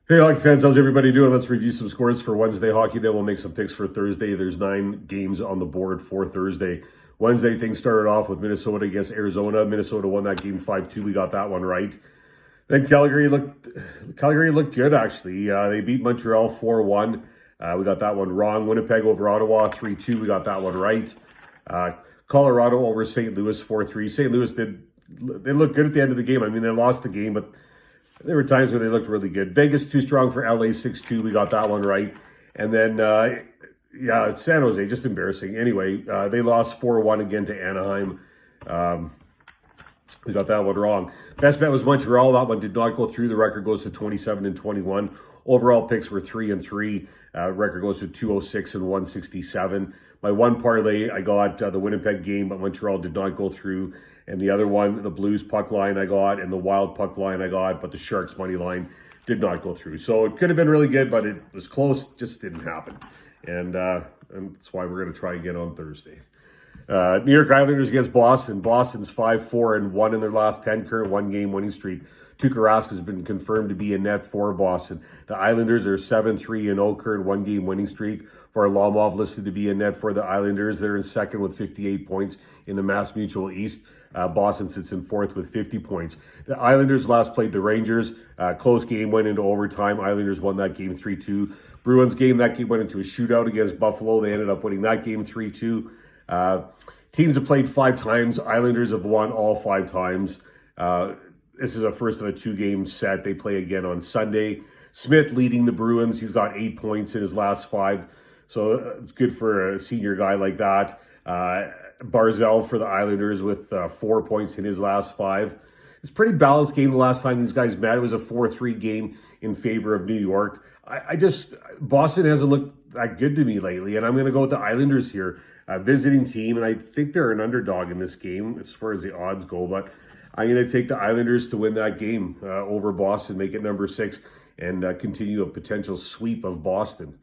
Hey, hockey fans, how's everybody doing? Let's review some scores for Wednesday hockey. Then we'll make some picks for Thursday. There's 9 games on the board for Thursday. Wednesday, things started off with Minnesota against Arizona. Minnesota won that game 5-2. We got that one right. Then Calgary looked good, actually. They beat Montreal 4-1. We got that one wrong. Winnipeg over Ottawa 3-2. We got that one right. Uh, Colorado over St. Louis 4-3. St. Louis they looked good at the end of the game. I mean, they lost the game, but there were times where they looked really good. Vegas too strong for LA 6-2. We got that one right. And then, San Jose, just embarrassing. Anyway, they lost 4-1 again to Anaheim. We got that one wrong. Best bet was Montreal. That one did not go through. The record goes to 27-21. Overall picks were 3-3. Record goes to 206 and 167. My one parlay, I got the Winnipeg game, but Montreal did not go through. And the other one, the Blues puck line I got, and the Wild puck line I got, but the Sharks money line did not go through. So it could have been really good, but it was close, just didn't happen. And that's why we're going to try again on Thursday. New York Islanders against Boston. Boston's 5-4-1 in their last 10, current one-game winning streak. Tuukka Rask has been confirmed to be in net for Boston. The Islanders are 7-3-0, current one-game winning streak. Varlamov listed to be in net for the Islanders. They're in second with 58 points in the Mass Mutual East. Boston sits in fourth with 50 points. The Islanders last played the Rangers. Close game, went into overtime. Islanders won that game 3-2. Bruins game, that game went into a shootout against Buffalo. They ended up winning that game 3-2. Teams have played 5 times. Islanders have won all 5 times. This is a first of a 2-game set. They play again on Sunday. Smith leading the Bruins. He's got 8 points in his last 5. So it's good for a senior guy like that. Barzell for the Islanders with 4 points in his last 5. It's a pretty balanced game the last time these guys met. It was a 4-3 game in favor of New York. Boston hasn't looked that good to me lately, and I'm going to go with the Islanders here. Visiting team, and I think they're an underdog in this game as far as the odds go, but I'm going to take the Islanders to win that game over Boston, make it number 6, and continue a potential sweep of Boston.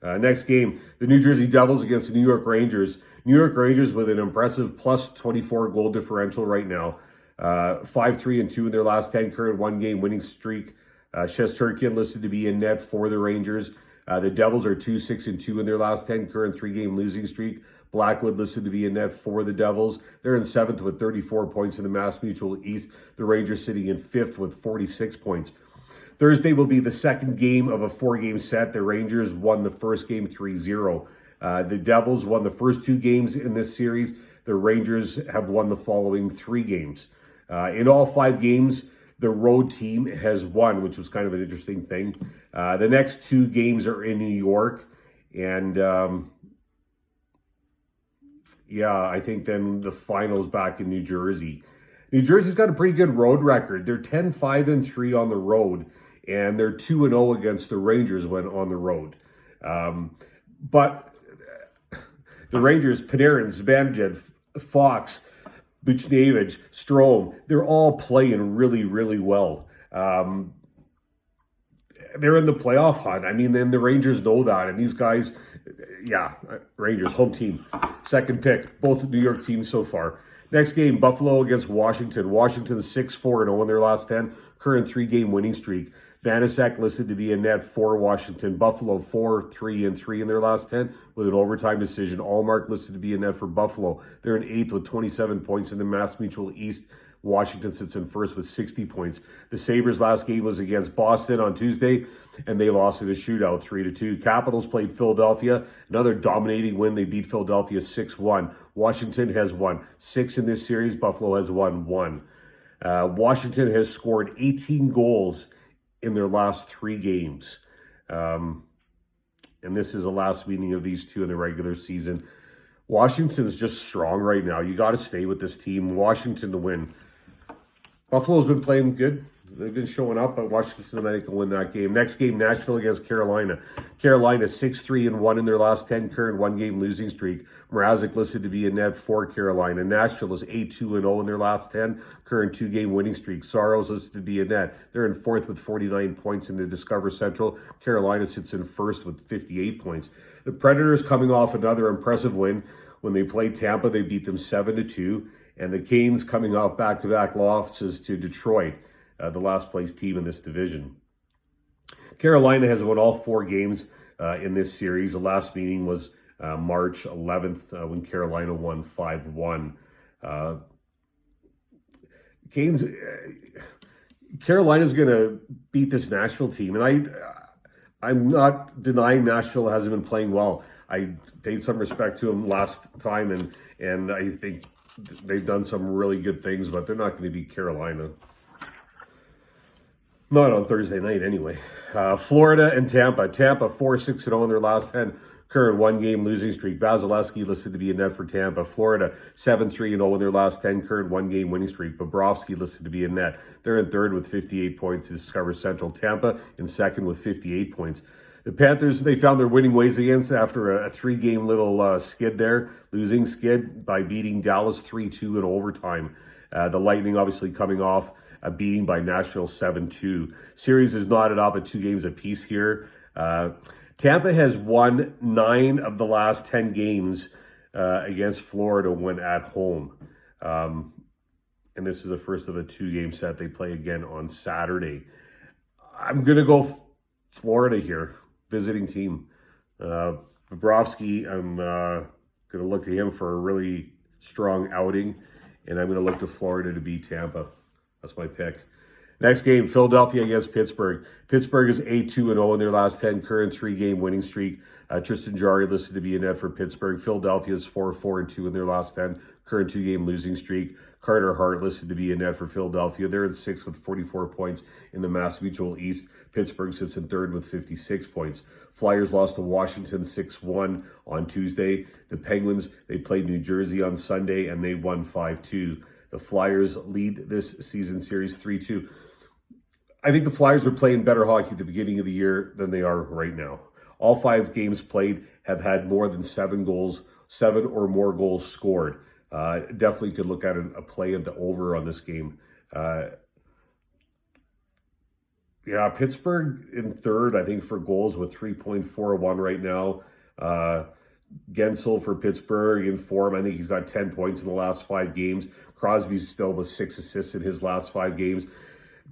Next game, the New Jersey Devils against the New York Rangers. New York Rangers with an impressive plus 24 goal differential right now. 5-3-2 in their last 10, current one-game winning streak. Shesterkin listed to be in net for the Rangers. The Devils are 2-6-2 in their last 10, current 3-game losing streak. Blackwood listed to be in net for the Devils. They're in 7th with 34 points in the Mass Mutual East. The Rangers sitting in 5th with 46 points. Thursday will be the second game of a 4-game set. The Rangers won the first game 3-0. The Devils won the first 2 games in this series. The Rangers have won the following 3 games. In all 5 games, the road team has won, which was kind of an interesting thing. The next 2 games are in New York. And I think then the finals back in New Jersey. New Jersey's got a pretty good road record. They're 10-5-3 on the road, and they're 2-0 against the Rangers when on the road. But the Rangers, Panarin, Zibanejad, Fox, Buchnevich, Strome, they're all playing really, really well. They're in the playoff hunt. I mean, then the Rangers know that. And these guys, Rangers, home team, second pick, both New York teams so far. Next game, Buffalo against Washington. Washington 6-4-0 in their last 10, current 3-game winning streak. Vanacek listed to be in net for Washington. Buffalo 4-3-3 in their last 10 with an overtime decision. Allmark listed to be in net for Buffalo. They're in 8th with 27 points in the Mass Mutual East. Washington sits in first with 60 points. The Sabres' last game was against Boston on Tuesday, and they lost in a shootout 3-2. Capitals played Philadelphia. Another dominating win. They beat Philadelphia 6-1. Washington has won 6 in this series. Buffalo has won 1. Washington has scored 18 goals in their last 3 games. And this is the last meeting of these 2 in the regular season. Washington's just strong right now. You got to stay with this team. Washington to win. Buffalo's been playing good. They've been showing up, but Washington, I think, will win that game. Next game, Nashville against Carolina. Carolina 6-3-1 in their last 10, current 1-game losing streak. Mrazek listed to be in net for Carolina. Nashville is 8-2-0 in their last 10, current 2-game winning streak. Saros listed to be in net. They're in 4th with 49 points in the Discover Central. Carolina sits in 1st with 58 points. The Predators coming off another impressive win. When they played Tampa, they beat them 7-2. And the Canes coming off back-to-back losses to Detroit, the last place team in this division. Carolina has won all 4 games in this series. The last meeting was March 11th when Carolina won 5-1. Canes, Carolina's going to beat this Nashville team, and I'm not denying Nashville hasn't been playing well. I paid some respect to them last time, and I think they've done some really good things, but they're not going to beat Carolina. Not on Thursday night, anyway. Florida and Tampa. Tampa 4-6-0 in their last 10. Current 1-game losing streak. Vasilevsky listed to be in net for Tampa. Florida 7-3-0 in their last 10. Current 1-game winning streak. Bobrovsky listed to be in net. They're in third with 58 points to Discover Central. Tampa in second with 58 points. The Panthers, they found their winning ways against after a 3-game little skid there. Losing skid by beating Dallas 3-2 in overtime. The Lightning obviously coming off a beating by Nashville 7-2. Series is knotted up at 2 games apiece here. Tampa has won 9 of the last 10 games against Florida when at home. And this is the first of a 2-game set. They play again on Saturday. I'm going to go Florida here, visiting team. Bobrovsky, I'm going to look to him for a really strong outing, and I'm going to look to Florida to beat Tampa. That's my pick. Next game, Philadelphia against Pittsburgh. Pittsburgh is 8-2-0 in their last 10, current 3-game winning streak. Tristan Jarry listed to be in net for Pittsburgh. Philadelphia is 4-4-2 in their last 10, current 2-game losing streak. Carter Hart listed to be in net for Philadelphia. They're in 6th with 44 points in the Mass Mutual East. Pittsburgh sits in 3rd with 56 points. Flyers lost to Washington 6-1 on Tuesday. The Penguins, they played New Jersey on Sunday, and they won 5-2. The Flyers lead this season series 3-2. I think the Flyers were playing better hockey at the beginning of the year than they are right now. All 5 games played have had more than 7 or more goals scored. Definitely could look at a play at the over on this game. Pittsburgh in 3rd, I think, for goals with 3.41 right now. Gensel for Pittsburgh in form. I think he's got 10 points in the last 5 games. Crosby's still with 6 assists in his last 5 games.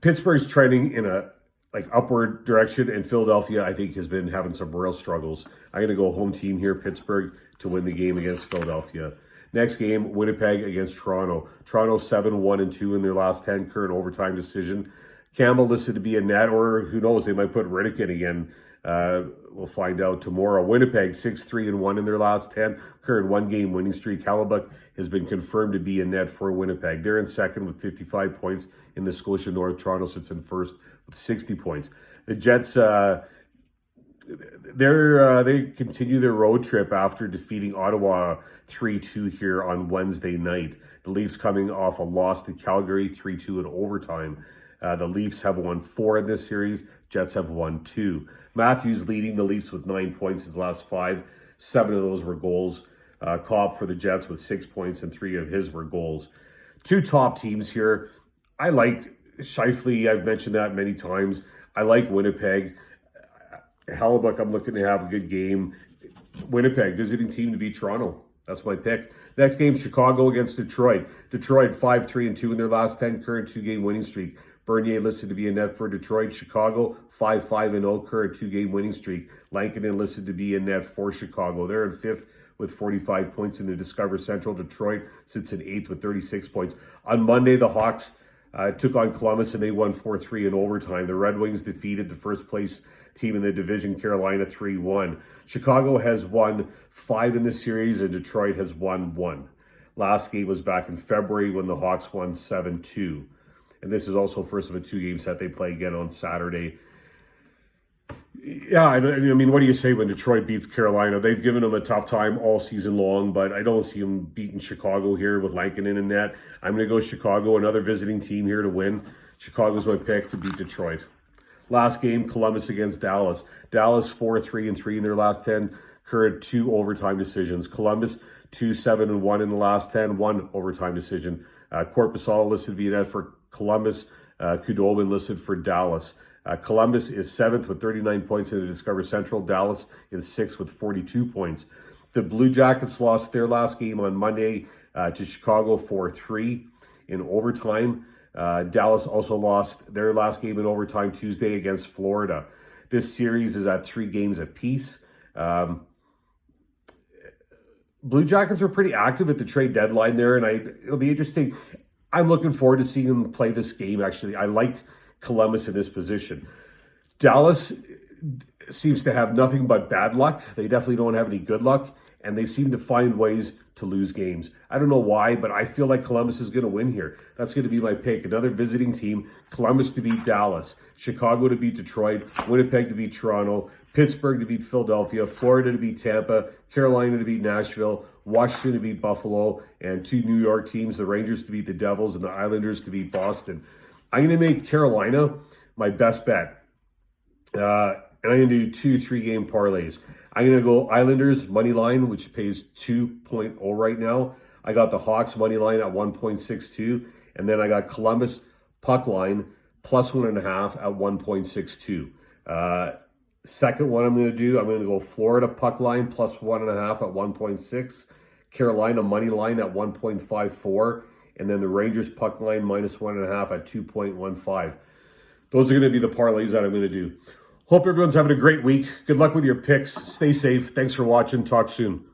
Pittsburgh's trending in a upward direction, and Philadelphia, I think, has been having some real struggles. I'm going to go home team here, Pittsburgh, to win the game against Philadelphia. Next game, Winnipeg against Toronto. Toronto 7-1-2 in their last 10, current overtime decision. Campbell listed to be a net, or who knows, they might put Riddick in again. We'll find out tomorrow. Winnipeg 6-3-1 in their last 10, current 1-game winning streak. Hellebuck has been confirmed to be in net for Winnipeg. They're in second with 55 points in the Scotia North. Toronto sits in first with 60 points. The Jets, they continue their road trip after defeating Ottawa 3-2 here on Wednesday night. The Leafs coming off a loss to Calgary 3-2 in overtime. The Leafs have won 4 in this series. Jets have won 2. Matthews leading the Leafs with 9 points his last 5. 7 of those were goals. Cobb for the Jets with 6 points, and 3 of his were goals. 2 top teams here. I like Scheifele. I've mentioned that many times. I like Winnipeg. Hellebuck, I'm looking to have a good game. Winnipeg, visiting team to beat Toronto. That's my pick. Next game, Chicago against Detroit. Detroit 5-3-2 in their last 10, current 2-game winning streak. Bernier listed to be in net for Detroit. Chicago 5-5-0, current 2-game winning streak. Lankinen listed to be in net for Chicago. They're in 5th with 45 points in the Discover Central. Detroit sits in 8th with 36 points. On Monday, the Hawks took on Columbus, and they won 4-3 in overtime. The Red Wings defeated the first place team in the division, Carolina, 3-1. Chicago has won 5 in this series, and Detroit has won 1. Last game was back in February when the Hawks won 7-2. And this is also first of a 2-game set. They play again on Saturday. Yeah, I mean, what do you say when Detroit beats Carolina? They've given them a tough time all season long, but I don't see them beating Chicago here with Lankinen in net. I'm going to go Chicago, another visiting team here to win. Chicago's my pick to beat Detroit. Last game, Columbus against Dallas. Dallas 4-3-3 in their last 10, current 2 overtime decisions. Columbus 2-7-1 in the last 10, 1 overtime decision. Korpisalo listed to be in net for Columbus. Kudobin listed for Dallas. Columbus is 7th with 39 points in the Discover Central. Dallas is 6th with 42 points. The Blue Jackets lost their last game on Monday to Chicago 4-3 in overtime. Dallas also lost their last game in overtime Tuesday against Florida. This series is at 3 games apiece. Blue Jackets were pretty active at the trade deadline there, and it'll be interesting. I'm looking forward to seeing them play this game, actually. I like Columbus in this position. Dallas seems to have nothing but bad luck. They definitely don't have any good luck, and they seem to find ways to lose games. I don't know why, but I feel like Columbus is going to win here. That's going to be my pick. Another visiting team, Columbus to beat Dallas, Chicago to beat Detroit, Winnipeg to beat Toronto, Pittsburgh to beat Philadelphia, Florida to beat Tampa, Carolina to beat Nashville, Washington to beat Buffalo, and 2 New York teams, the Rangers to beat the Devils and the Islanders to beat Boston. I'm going to make Carolina my best bet. And I'm going to do 2 3-game parlays. I'm going to go Islanders money line, which pays 2.0 right now. I got the Hawks money line at 1.62. And then I got Columbus puck line plus 1.5 at 1.62. Second one I'm going to do, I'm going to go Florida puck line plus 1.5 at 1.6. Carolina money line at 1.54. And then the Rangers puck line minus 1.5 at 2.15. Those are going to be the parlays that I'm going to do. Hope everyone's having a great week. Good luck with your picks. Stay safe. Thanks for watching. Talk soon.